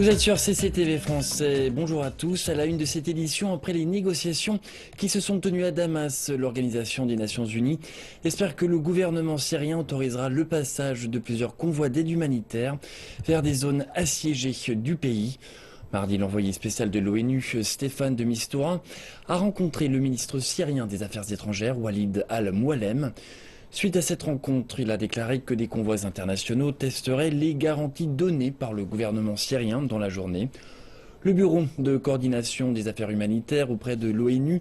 Vous êtes sur CCTV Français, bonjour à tous. À la une de cette édition, après les négociations qui se sont tenues à Damas, l'Organisation des Nations Unies espère que le gouvernement syrien autorisera le passage de plusieurs convois d'aide humanitaire vers des zones assiégées du pays. Mardi, l'envoyé spécial de l'ONU, Stéphane de Mistura, a rencontré le ministre syrien des Affaires étrangères, Walid al-Moualem. Suite à cette rencontre, il a déclaré que des convois internationaux testeraient les garanties données par le gouvernement syrien dans la journée. Le Bureau de coordination des affaires humanitaires auprès de l'ONU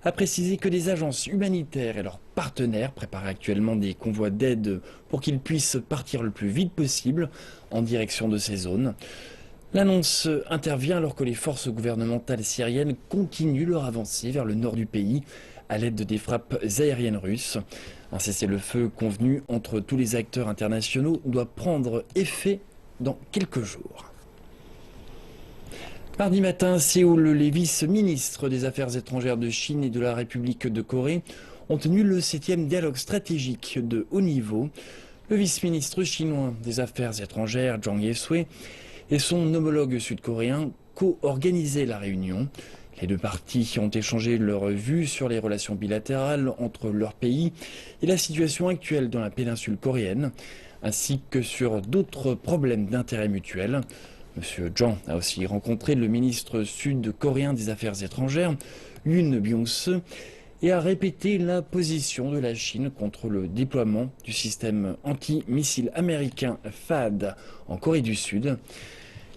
a précisé que des agences humanitaires et leurs partenaires préparent actuellement des convois d'aide pour qu'ils puissent partir le plus vite possible en direction de ces zones. L'annonce intervient alors que les forces gouvernementales syriennes continuent leur avancée vers le nord du pays à l'aide des frappes aériennes russes. Un cessez-le-feu convenu entre tous les acteurs internationaux doit prendre effet dans quelques jours. Mardi matin, à Séoul, les vice-ministres des Affaires étrangères de Chine et de la République de Corée ont tenu le 7e dialogue stratégique de haut niveau. Le vice-ministre chinois des Affaires étrangères, Zhang Ye-sui, et son homologue sud-coréen co-organisaient la réunion. Les deux parties ont échangé leurs vues sur les relations bilatérales entre leurs pays et la situation actuelle dans la péninsule coréenne, ainsi que sur d'autres problèmes d'intérêt mutuel. M. Zhang a aussi rencontré le ministre sud-coréen des Affaires étrangères, Yoon Byung-se, et a répété la position de la Chine contre le déploiement du système anti-missile américain THAAD en Corée du Sud.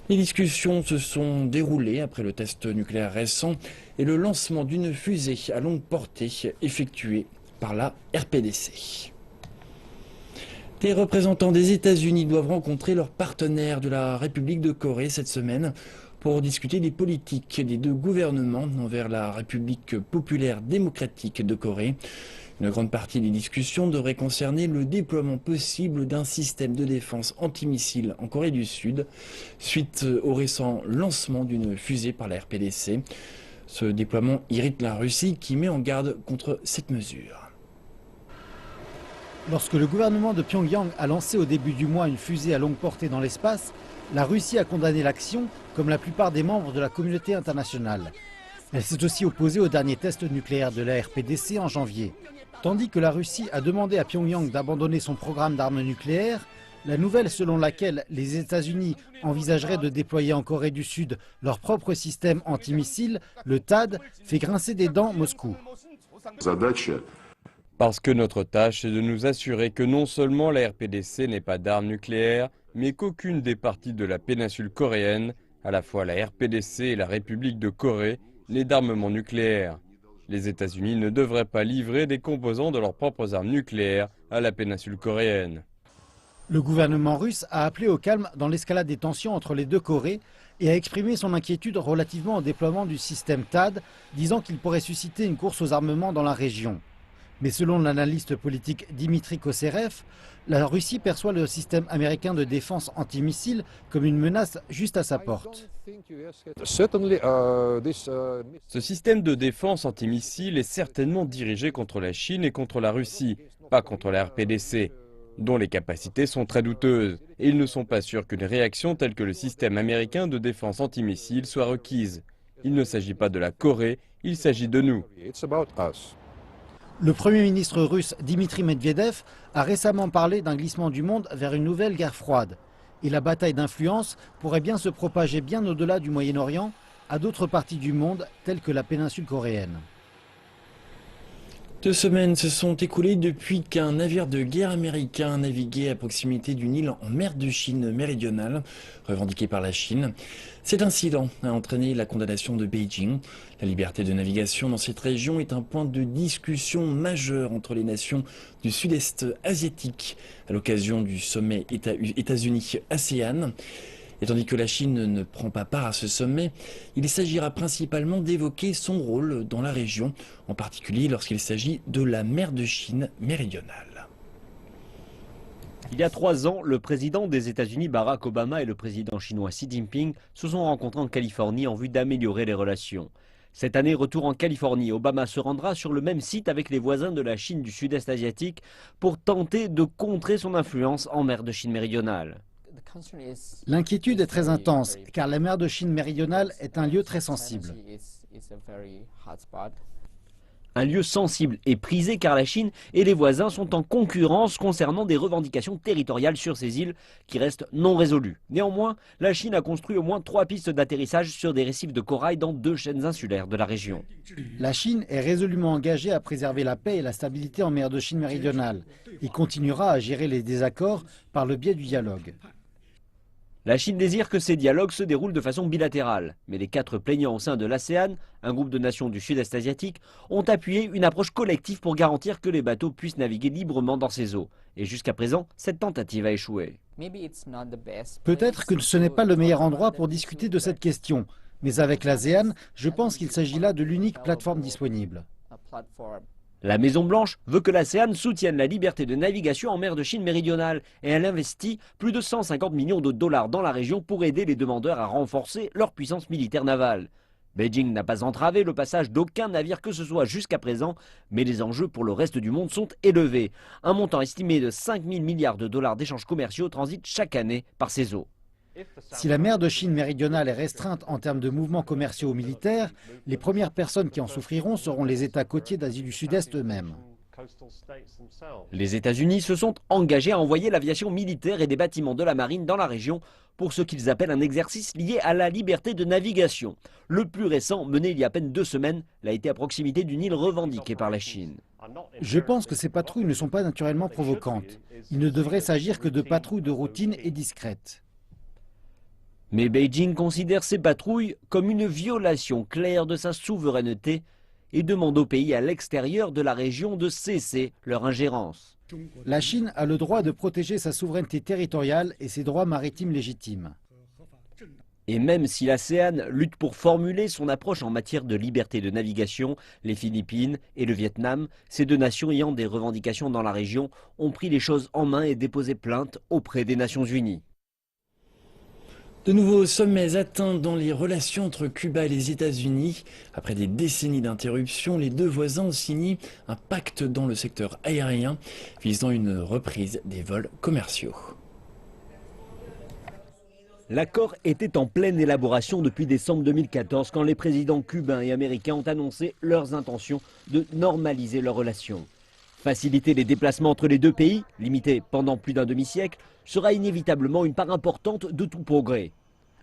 Les discussions se sont déroulées après le test nucléaire récent et le lancement d'une fusée à longue portée effectuée par la RPDC. Les représentants des États-Unis doivent rencontrer leurs partenaires de la République de Corée cette semaine pour discuter des politiques des deux gouvernements envers la République populaire démocratique de Corée. Une grande partie des discussions devrait concerner le déploiement possible d'un système de défense antimissile en Corée du Sud, suite au récent lancement d'une fusée par la RPDC. Ce déploiement irrite la Russie qui met en garde contre cette mesure. Lorsque le gouvernement de Pyongyang a lancé au début du mois une fusée à longue portée dans l'espace, la Russie a condamné l'action, comme la plupart des membres de la communauté internationale. Elle s'est aussi opposée au dernier test nucléaire de la RPDC en janvier. Tandis que la Russie a demandé à Pyongyang d'abandonner son programme d'armes nucléaires, la nouvelle selon laquelle les États-Unis envisageraient de déployer en Corée du Sud leur propre système antimissile, le THAAD, fait grincer des dents Moscou. Parce que notre tâche est de nous assurer que non seulement la RPDC n'ait pas d'armes nucléaires, mais qu'aucune des parties de la péninsule coréenne, à la fois la RPDC et la République de Corée, n'ait d'armement nucléaire. Les États-Unis ne devraient pas livrer des composants de leurs propres armes nucléaires à la péninsule coréenne. Le gouvernement russe a appelé au calme dans l'escalade des tensions entre les deux Corées et a exprimé son inquiétude relativement au déploiement du système THAAD, disant qu'il pourrait susciter une course aux armements dans la région. Mais selon l'analyste politique Dimitri Koserev, la Russie perçoit le système américain de défense antimissile comme une menace juste à sa porte. Ce système de défense antimissile est certainement dirigé contre la Chine et contre la Russie, pas contre la RPDC, dont les capacités sont très douteuses. Et ils ne sont pas sûrs qu'une réaction telle que le système américain de défense antimissile soit requise. Il ne s'agit pas de la Corée, il s'agit de nous. Le Premier ministre russe Dmitri Medvedev a récemment parlé d'un glissement du monde vers une nouvelle guerre froide. Et la bataille d'influence pourrait bien se propager bien au-delà du Moyen-Orient à d'autres parties du monde telles que la péninsule coréenne. 2 semaines se sont écoulées depuis qu'un navire de guerre américain naviguait à proximité d'une île en mer de Chine méridionale, revendiquée par la Chine. Cet incident a entraîné la condamnation de Beijing. La liberté de navigation dans cette région est un point de discussion majeur entre les nations du sud-est asiatique à l'occasion du sommet États-Unis-ASEAN. Et tandis que la Chine ne prend pas part à ce sommet, il s'agira principalement d'évoquer son rôle dans la région, en particulier lorsqu'il s'agit de la mer de Chine méridionale. Il y a 3 ans, le président des États-Unis Barack Obama et le président chinois Xi Jinping se sont rencontrés en Californie en vue d'améliorer les relations. Cette année, retour en Californie, Obama se rendra sur le même site avec les voisins de la Chine du sud-est asiatique pour tenter de contrer son influence en mer de Chine méridionale. L'inquiétude est très intense car la mer de Chine méridionale est un lieu très sensible. Un lieu sensible et prisé car la Chine et les voisins sont en concurrence concernant des revendications territoriales sur ces îles qui restent non résolues. Néanmoins, la Chine a construit au moins 3 pistes d'atterrissage sur des récifs de corail dans 2 chaînes insulaires de la région. La Chine est résolument engagée à préserver la paix et la stabilité en mer de Chine méridionale et continuera à gérer les désaccords par le biais du dialogue. La Chine désire que ces dialogues se déroulent de façon bilatérale. Mais les 4 plaignants au sein de l'ASEAN, un groupe de nations du sud-est asiatique, ont appuyé une approche collective pour garantir que les bateaux puissent naviguer librement dans ces eaux. Et jusqu'à présent, cette tentative a échoué. Peut-être que ce n'est pas le meilleur endroit pour discuter de cette question, mais avec l'ASEAN, je pense qu'il s'agit là de l'unique plateforme disponible. La Maison-Blanche veut que l'ASEAN soutienne la liberté de navigation en mer de Chine méridionale et elle investit plus de 150 millions de dollars dans la région pour aider les demandeurs à renforcer leur puissance militaire navale. Beijing n'a pas entravé le passage d'aucun navire que ce soit jusqu'à présent, mais les enjeux pour le reste du monde sont élevés. Un montant estimé de 5 000 milliards de dollars d'échanges commerciaux transite chaque année par ces eaux. Si la mer de Chine méridionale est restreinte en termes de mouvements commerciaux ou militaires, les premières personnes qui en souffriront seront les États côtiers d'Asie du Sud-Est eux-mêmes. Les États-Unis se sont engagés à envoyer l'aviation militaire et des bâtiments de la marine dans la région pour ce qu'ils appellent un exercice lié à la liberté de navigation. Le plus récent, mené il y a à peine 2 semaines, l'a été à proximité d'une île revendiquée par la Chine. Je pense que ces patrouilles ne sont pas naturellement provocantes. Il ne devrait s'agir que de patrouilles de routine et discrètes. Mais Beijing considère ces patrouilles comme une violation claire de sa souveraineté et demande aux pays à l'extérieur de la région de cesser leur ingérence. La Chine a le droit de protéger sa souveraineté territoriale et ses droits maritimes légitimes. Et même si l'ASEAN lutte pour formuler son approche en matière de liberté de navigation, les Philippines et le Vietnam, ces 2 nations ayant des revendications dans la région, ont pris les choses en main et déposé plainte auprès des Nations Unies. De nouveaux sommets atteints dans les relations entre Cuba et les États-Unis. Après des décennies d'interruptions, les 2 voisins ont signé un pacte dans le secteur aérien visant une reprise des vols commerciaux. L'accord était en pleine élaboration depuis décembre 2014 quand les présidents cubains et américains ont annoncé leurs intentions de normaliser leurs relations. Faciliter les déplacements entre les 2 pays, limités pendant plus d'un demi-siècle, sera inévitablement une part importante de tout progrès.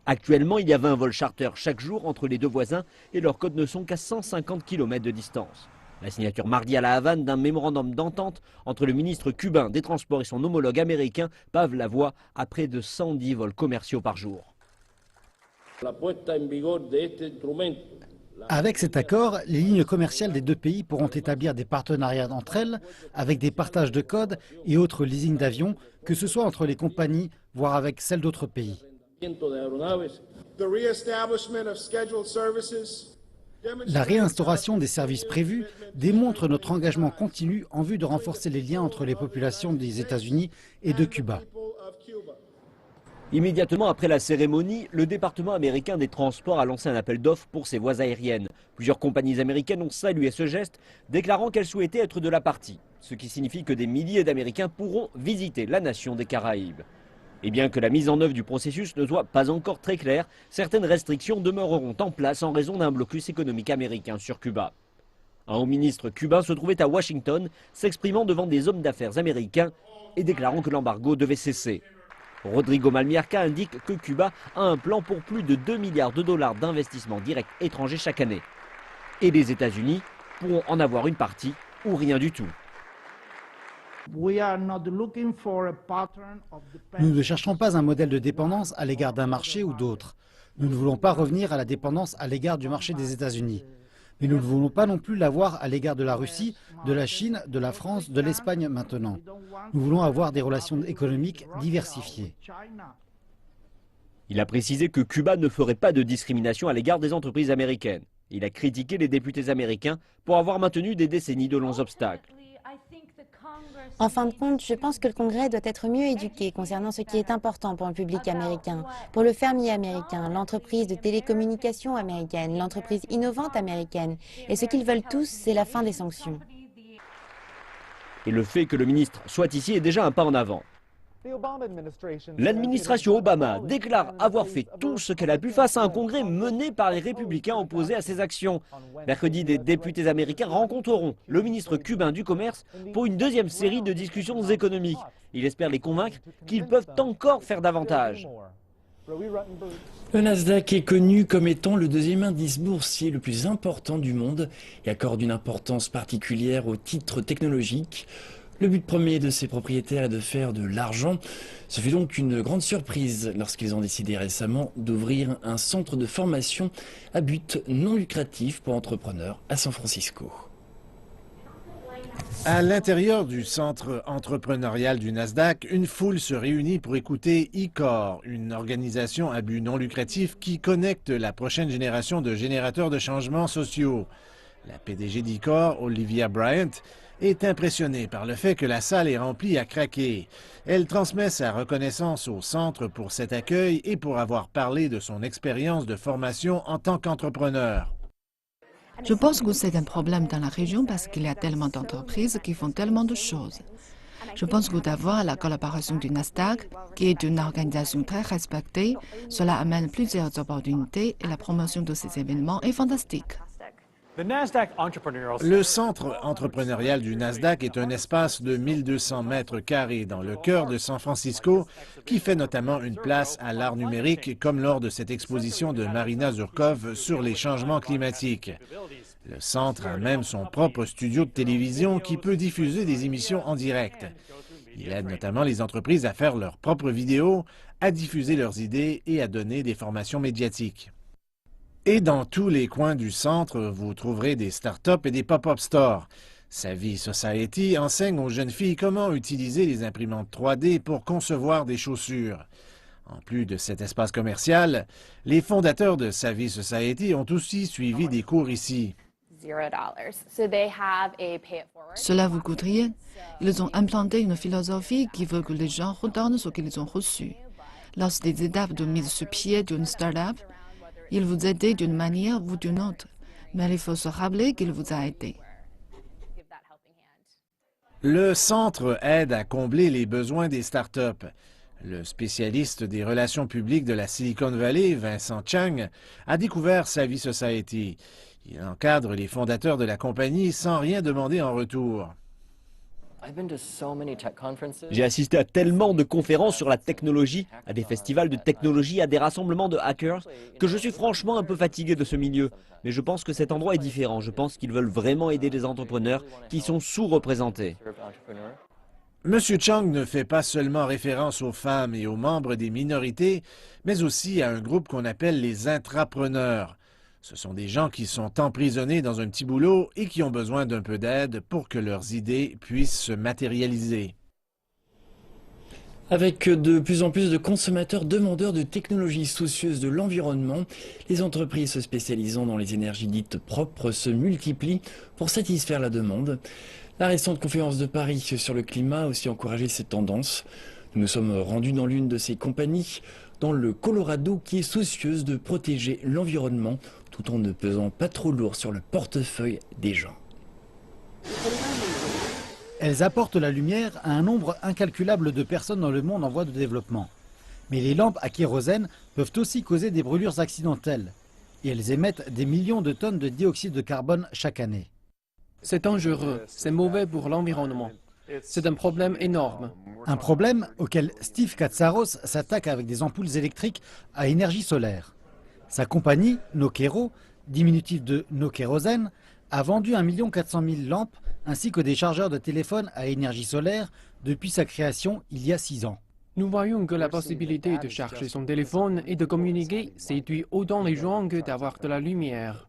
Actuellement, il y a 20 vols charter chaque jour entre les 2 voisins et leurs côtes ne sont qu'à 150 km de distance. La signature mardi à La Havane d'un mémorandum d'entente entre le ministre cubain des Transports et son homologue américain pave la voie à près de 110 vols commerciaux par jour. Avec cet accord, les lignes commerciales des 2 pays pourront établir des partenariats entre elles avec des partages de codes et autres leasing d'avions, que ce soit entre les compagnies, voire avec celles d'autres pays. La réinstauration des services prévus démontre notre engagement continu en vue de renforcer les liens entre les populations des États-Unis et de Cuba. Immédiatement après la cérémonie, le département américain des transports a lancé un appel d'offres pour ses voies aériennes. Plusieurs compagnies américaines ont salué ce geste, déclarant qu'elles souhaitaient être de la partie, ce qui signifie que des milliers d'Américains pourront visiter la nation des Caraïbes. Et bien que la mise en œuvre du processus ne soit pas encore très claire, certaines restrictions demeureront en place en raison d'un blocus économique américain sur Cuba. Un haut ministre cubain se trouvait à Washington, s'exprimant devant des hommes d'affaires américains et déclarant que l'embargo devait cesser. Rodrigo Malmiarca indique que Cuba a un plan pour plus de 2 milliards de dollars d'investissements directs étrangers chaque année. Et les États-Unis pourront en avoir une partie ou rien du tout. Nous ne cherchons pas un modèle de dépendance à l'égard d'un marché ou d'autre. Nous ne voulons pas revenir à la dépendance à l'égard du marché des États-Unis. Mais nous ne voulons pas non plus l'avoir à l'égard de la Russie, de la Chine, de la France, de l'Espagne maintenant. Nous voulons avoir des relations économiques diversifiées. Il a précisé que Cuba ne ferait pas de discrimination à l'égard des entreprises américaines. Il a critiqué les députés américains pour avoir maintenu des décennies de longs obstacles. En fin de compte, je pense que le Congrès doit être mieux éduqué concernant ce qui est important pour le public américain, pour le fermier américain, l'entreprise de télécommunications américaine, l'entreprise innovante américaine. Et ce qu'ils veulent tous, c'est la fin des sanctions. Et le fait que le ministre soit ici est déjà un pas en avant. L'administration Obama déclare avoir fait tout ce qu'elle a pu face à un congrès mené par les républicains opposés à ses actions. Mercredi, des députés américains rencontreront le ministre cubain du commerce pour une deuxième série de discussions économiques. Il espère les convaincre qu'ils peuvent encore faire davantage. Le Nasdaq est connu comme étant le deuxième indice boursier le plus important du monde et accorde une importance particulière aux titres technologiques. Le but premier de ses propriétaires est de faire de l'argent. Ce fut donc une grande surprise lorsqu'ils ont décidé récemment d'ouvrir un centre de formation à but non lucratif pour entrepreneurs à San Francisco. À l'intérieur du centre entrepreneurial du Nasdaq, une foule se réunit pour écouter eCore, une organisation à but non lucratif qui connecte la prochaine génération de générateurs de changements sociaux. La PDG d'eCore, Olivia Bryant, est impressionnée par le fait que la salle est remplie à craquer. Elle transmet sa reconnaissance au centre pour cet accueil et pour avoir parlé de son expérience de formation en tant qu'entrepreneur. Je pense que c'est un problème dans la région parce qu'il y a tellement d'entreprises qui font tellement de choses. Je pense que d'avoir la collaboration du Nasdaq, qui est une organisation très respectée, cela amène plusieurs opportunités et la promotion de ces événements est fantastique. Le centre entrepreneurial du Nasdaq est un espace de 1200 mètres carrés dans le cœur de San Francisco qui fait notamment une place à l'art numérique comme lors de cette exposition de Marina Zurkov sur les changements climatiques. Le centre a même son propre studio de télévision qui peut diffuser des émissions en direct. Il aide notamment les entreprises à faire leurs propres vidéos, à diffuser leurs idées et à donner des formations médiatiques. Et dans tous les coins du centre, vous trouverez des start-up et des pop-up stores. Savvy Society enseigne aux jeunes filles comment utiliser les imprimantes 3D pour concevoir des chaussures. En plus de cet espace commercial, les fondateurs de Savvy Society ont aussi suivi des cours ici. Cela vous coûte rien. Ils ont implanté une philosophie qui veut que les gens redonnent ce qu'ils ont reçu. Lors des étapes de mise sur pied d'une start-up, il vous aide d'une manière ou d'une autre, mais il faut se rappeler qu'il vous a aidé. Le centre aide à combler les besoins des startups. Le spécialiste des relations publiques de la Silicon Valley, Vincent Chang, a découvert Savvy Society. Il encadre les fondateurs de la compagnie sans rien demander en retour. J'ai assisté à tellement de conférences sur la technologie, à des festivals de technologie, à des rassemblements de hackers, que je suis franchement un peu fatigué de ce milieu. Mais je pense que cet endroit est différent. Je pense qu'ils veulent vraiment aider les entrepreneurs qui sont sous-représentés. M. Chang ne fait pas seulement référence aux femmes et aux membres des minorités, mais aussi à un groupe qu'on appelle les intrapreneurs. Ce sont des gens qui sont emprisonnés dans un petit boulot et qui ont besoin d'un peu d'aide pour que leurs idées puissent se matérialiser. Avec de plus en plus de consommateurs demandeurs de technologies soucieuses de l'environnement, les entreprises se spécialisant dans les énergies dites propres se multiplient pour satisfaire la demande. La récente conférence de Paris sur le climat a aussi encouragé cette tendance. Nous nous sommes rendus dans l'une de ces compagnies, dans le Colorado, qui est soucieuse de protéger l'environnement tout en ne pesant pas trop lourd sur le portefeuille des gens. Elles apportent la lumière à un nombre incalculable de personnes dans le monde en voie de développement. Mais les lampes à kérosène peuvent aussi causer des brûlures accidentelles. Et elles émettent des millions de tonnes de dioxyde de carbone chaque année. C'est dangereux, c'est mauvais pour l'environnement. C'est un problème énorme. Un problème auquel Steve Katsaros s'attaque avec des ampoules électriques à énergie solaire. Sa compagnie, Nokero, diminutif de No Kérosène, a vendu 1 400 000 lampes ainsi que des chargeurs de téléphone à énergie solaire depuis sa création il y a 6 ans. Nous voyons que la possibilité de charger son téléphone et de communiquer séduit autant les gens que d'avoir de la lumière.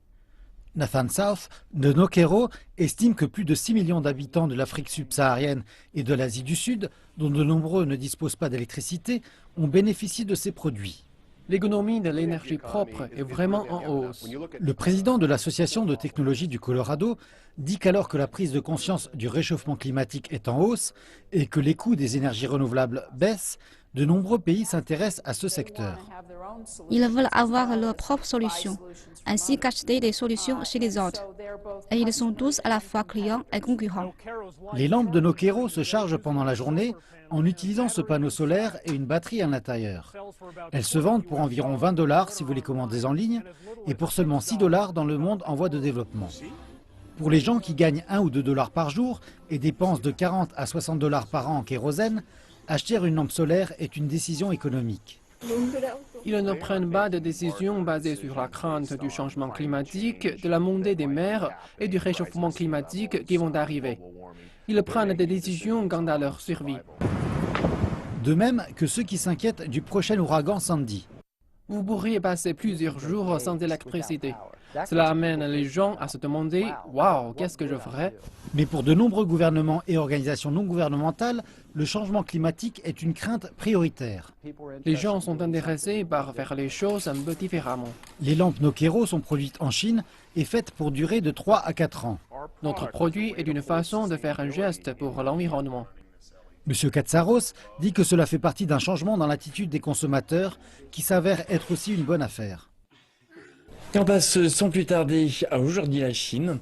Nathan South de Nokero estime que plus de 6 millions d'habitants de l'Afrique subsaharienne et de l'Asie du Sud, dont de nombreux ne disposent pas d'électricité, ont bénéficié de ces produits. L'économie de l'énergie propre est vraiment en hausse. Le président de l'Association de technologie du Colorado dit qu'alors que la prise de conscience du réchauffement climatique est en hausse et que les coûts des énergies renouvelables baissent, De nombreux pays s'intéressent à ce secteur. Ils veulent avoir leur propre solution, ainsi qu'acheter des solutions chez les autres. Et ils sont tous à la fois clients et concurrents. Les lampes de Nokero se chargent pendant la journée en utilisant ce panneau solaire et une batterie à l'intérieur. Elles se vendent pour environ 20 $ si vous les commandez en ligne et pour seulement 6 $ dans le monde en voie de développement. Pour les gens qui gagnent 1 ou 2 $ par jour et dépensent de 40 à 60 $ par an en kérosène, acheter une lampe solaire est une décision économique. Ils ne prennent pas de décisions basées sur la crainte du changement climatique, de la montée des mers et du réchauffement climatique qui vont arriver. Ils prennent des décisions quant à leur survie. De même que ceux qui s'inquiètent du prochain ouragan Sandy. Vous pourriez passer plusieurs jours sans électricité. Cela amène les gens à se demander « Waouh, qu'est-ce que je ferais ?» Mais pour de nombreux gouvernements et organisations non gouvernementales, le changement climatique est une crainte prioritaire. Les gens sont intéressés par faire les choses un peu différemment. Les lampes Nokero sont produites en Chine et faites pour durer de 3 à 4 ans. Notre produit est une façon de faire un geste pour l'environnement. M. Katsaros dit que cela fait partie d'un changement dans l'attitude des consommateurs qui s'avère être aussi une bonne affaire. Et on passe sans plus tarder à Aujourd'hui la Chine.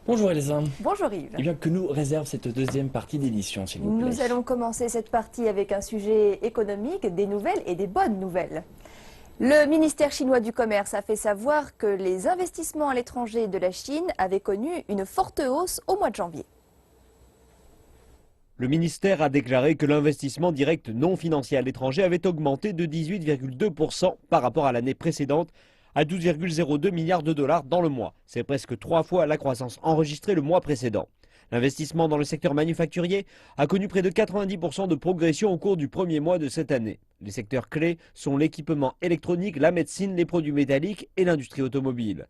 Bonjour Elsa. Bonjour Yves. Eh bien, que nous réserve cette deuxième partie d'édition, s'il vous plaît? Nous allons commencer cette partie avec un sujet économique, des nouvelles et des bonnes nouvelles. Le ministère chinois du Commerce a fait savoir que les investissements à l'étranger de la Chine avaient connu une forte hausse au mois de janvier. Le ministère a déclaré que l'investissement direct non financier à l'étranger avait augmenté de 18,2% par rapport à l'année précédente à 12,02 milliards de dollars dans le mois. C'est presque 3 fois la croissance enregistrée le mois précédent. L'investissement dans le secteur manufacturier a connu près de 90% de progression au cours du premier mois de cette année. Les secteurs clés sont l'équipement électronique, la médecine, les produits métalliques et l'industrie automobile.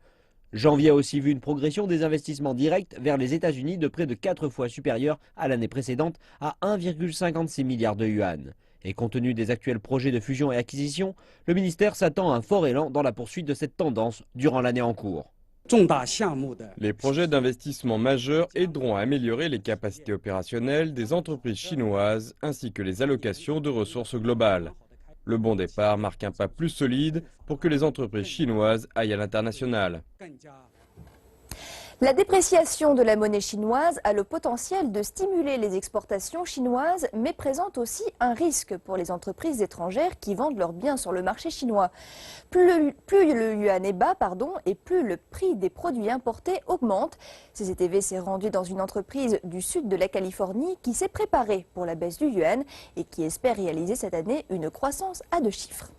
Janvier a aussi vu une progression des investissements directs vers les États-Unis de près de 4 fois supérieure à l'année précédente à 1,56 milliard de yuan. Et compte tenu des actuels projets de fusion et acquisition, le ministère s'attend à un fort élan dans la poursuite de cette tendance durant l'année en cours. Les projets d'investissement majeurs aideront à améliorer les capacités opérationnelles des entreprises chinoises ainsi que les allocations de ressources globales. Le bon départ marque un pas plus solide pour que les entreprises chinoises aillent à l'international. La dépréciation de la monnaie chinoise a le potentiel de stimuler les exportations chinoises, mais présente aussi un risque pour les entreprises étrangères qui vendent leurs biens sur le marché chinois. Plus le yuan est bas, et plus le prix des produits importés augmente. CCTV s'est rendu dans une entreprise du sud de la Californie qui s'est préparée pour la baisse du yuan et qui espère réaliser cette année une croissance à 2 chiffres.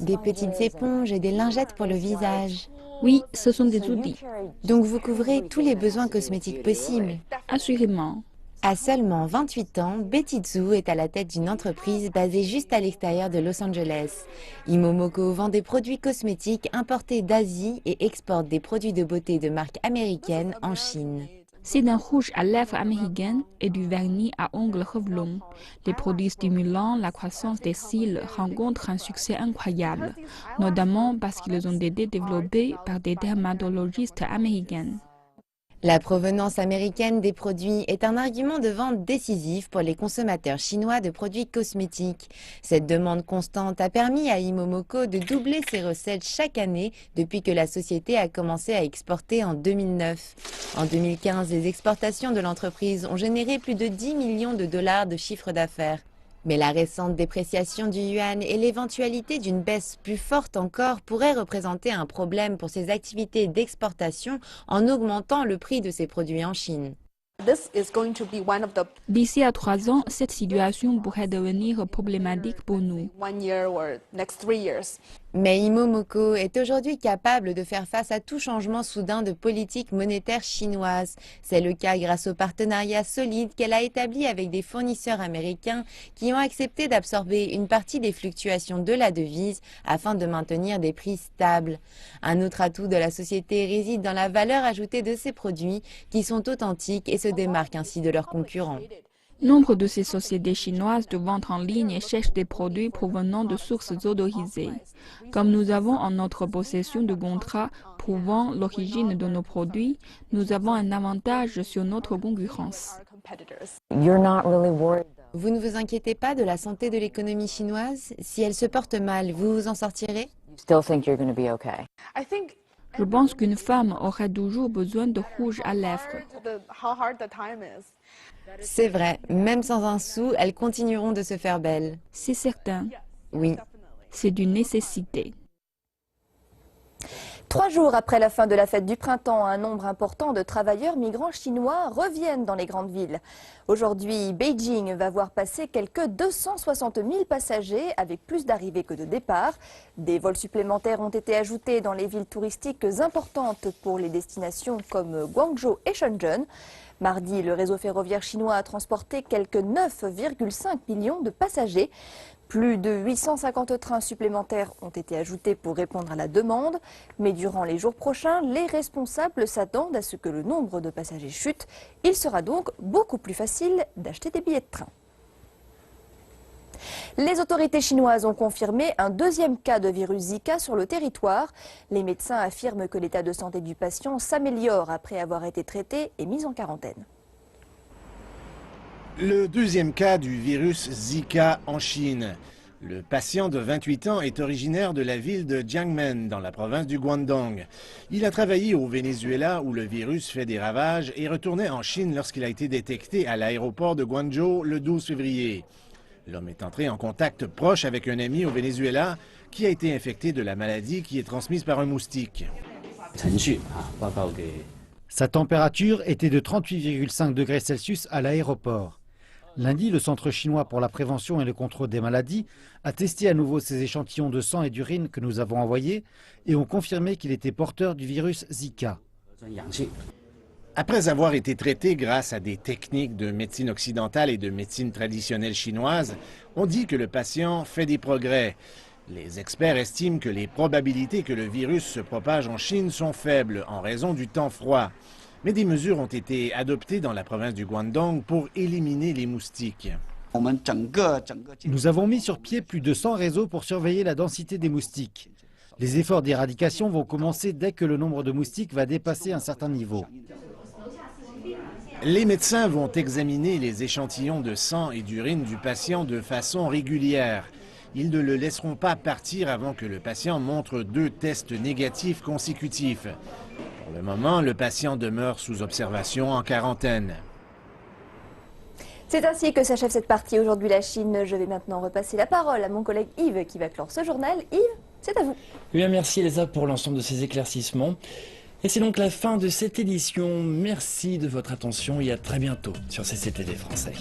Des petites éponges et des lingettes pour le visage. Oui, ce sont des outils. Donc vous couvrez tous les besoins cosmétiques possibles. Assurément. À seulement 28 ans, Betty Zhu est à la tête d'une entreprise basée juste à l'extérieur de Los Angeles. Imomoko vend des produits cosmétiques importés d'Asie et exporte des produits de beauté de marque américaine en Chine. C'est un rouge à lèvres américain et du vernis à ongles Revlon. Les produits stimulant la croissance des cils rencontrent un succès incroyable, notamment parce qu'ils ont été développés par des dermatologistes américains. La provenance américaine des produits est un argument de vente décisif pour les consommateurs chinois de produits cosmétiques. Cette demande constante a permis à Imomoko de doubler ses recettes chaque année depuis que la société a commencé à exporter en 2009. En 2015, les exportations de l'entreprise ont généré plus de 10 millions de dollars de chiffre d'affaires. Mais la récente dépréciation du yuan et l'éventualité d'une baisse plus forte encore pourraient représenter un problème pour ses activités d'exportation en augmentant le prix de ses produits en Chine. D'ici à 3 ans, cette situation pourrait devenir problématique pour nous. Mais Imomoko est aujourd'hui capable de faire face à tout changement soudain de politique monétaire chinoise. C'est le cas grâce au partenariat solide qu'elle a établi avec des fournisseurs américains qui ont accepté d'absorber une partie des fluctuations de la devise afin de maintenir des prix stables. Un autre atout de la société réside dans la valeur ajoutée de ses produits qui sont authentiques et se démarquent ainsi de leurs concurrents. Nombre de ces sociétés chinoises de vente en ligne cherchent des produits provenant de sources autorisées. Comme nous avons en notre possession de contrats prouvant l'origine de nos produits, nous avons un avantage sur notre concurrence. Vous ne vous inquiétez pas de la santé de l'économie chinoise? Si elle se porte mal, vous vous en sortirez? Je pense qu'une femme aura toujours besoin de rouge à lèvres. C'est vrai, même sans un sou, elles continueront de se faire belles. C'est certain, Oui. c'est une nécessité. 3 jours après la fin de la fête du printemps, un nombre important de travailleurs migrants chinois reviennent dans les grandes villes. Aujourd'hui, Beijing va voir passer quelques 260 000 passagers avec plus d'arrivées que de départs. Des vols supplémentaires ont été ajoutés dans les villes touristiques importantes pour les destinations comme Guangzhou et Shenzhen. Mardi, le réseau ferroviaire chinois a transporté quelques 9,5 millions de passagers. Plus de 850 trains supplémentaires ont été ajoutés pour répondre à la demande. Mais durant les jours prochains, les responsables s'attendent à ce que le nombre de passagers chute. Il sera donc beaucoup plus facile d'acheter des billets de train. Les autorités chinoises ont confirmé un 2e cas de virus Zika sur le territoire. Les médecins affirment que l'état de santé du patient s'améliore après avoir été traité et mis en quarantaine. Le 2e cas du virus Zika en Chine. Le patient de 28 ans est originaire de la ville de Jiangmen, dans la province du Guangdong. Il a travaillé au Venezuela où le virus fait des ravages et retournait en Chine lorsqu'il a été détecté à l'aéroport de Guangzhou le 12 février. L'homme est entré en contact proche avec un ami au Venezuela qui a été infecté de la maladie qui est transmise par un moustique. Sa température était de 38,5 degrés Celsius à l'aéroport. Lundi, le Centre chinois pour la prévention et le contrôle des maladies a testé à nouveau ces échantillons de sang et d'urine que nous avons envoyés et ont confirmé qu'il était porteur du virus Zika. Après avoir été traité grâce à des techniques de médecine occidentale et de médecine traditionnelle chinoise, on dit que le patient fait des progrès. Les experts estiment que les probabilités que le virus se propage en Chine sont faibles en raison du temps froid. Mais des mesures ont été adoptées dans la province du Guangdong pour éliminer les moustiques. Nous avons mis sur pied plus de 100 réseaux pour surveiller la densité des moustiques. Les efforts d'éradication vont commencer dès que le nombre de moustiques va dépasser un certain niveau. Les médecins vont examiner les échantillons de sang et d'urine du patient de façon régulière. Ils ne le laisseront pas partir avant que le patient montre 2 tests négatifs consécutifs. Pour le moment, le patient demeure sous observation en quarantaine. C'est ainsi que s'achève cette partie Aujourd'hui la Chine. Je vais maintenant repasser la parole à mon collègue Yves qui va clore ce journal. Yves, c'est à vous. Eh bien, merci Elsa pour l'ensemble de ces éclaircissements. Et c'est donc la fin de cette édition. Merci de votre attention et à très bientôt sur CCTV Français.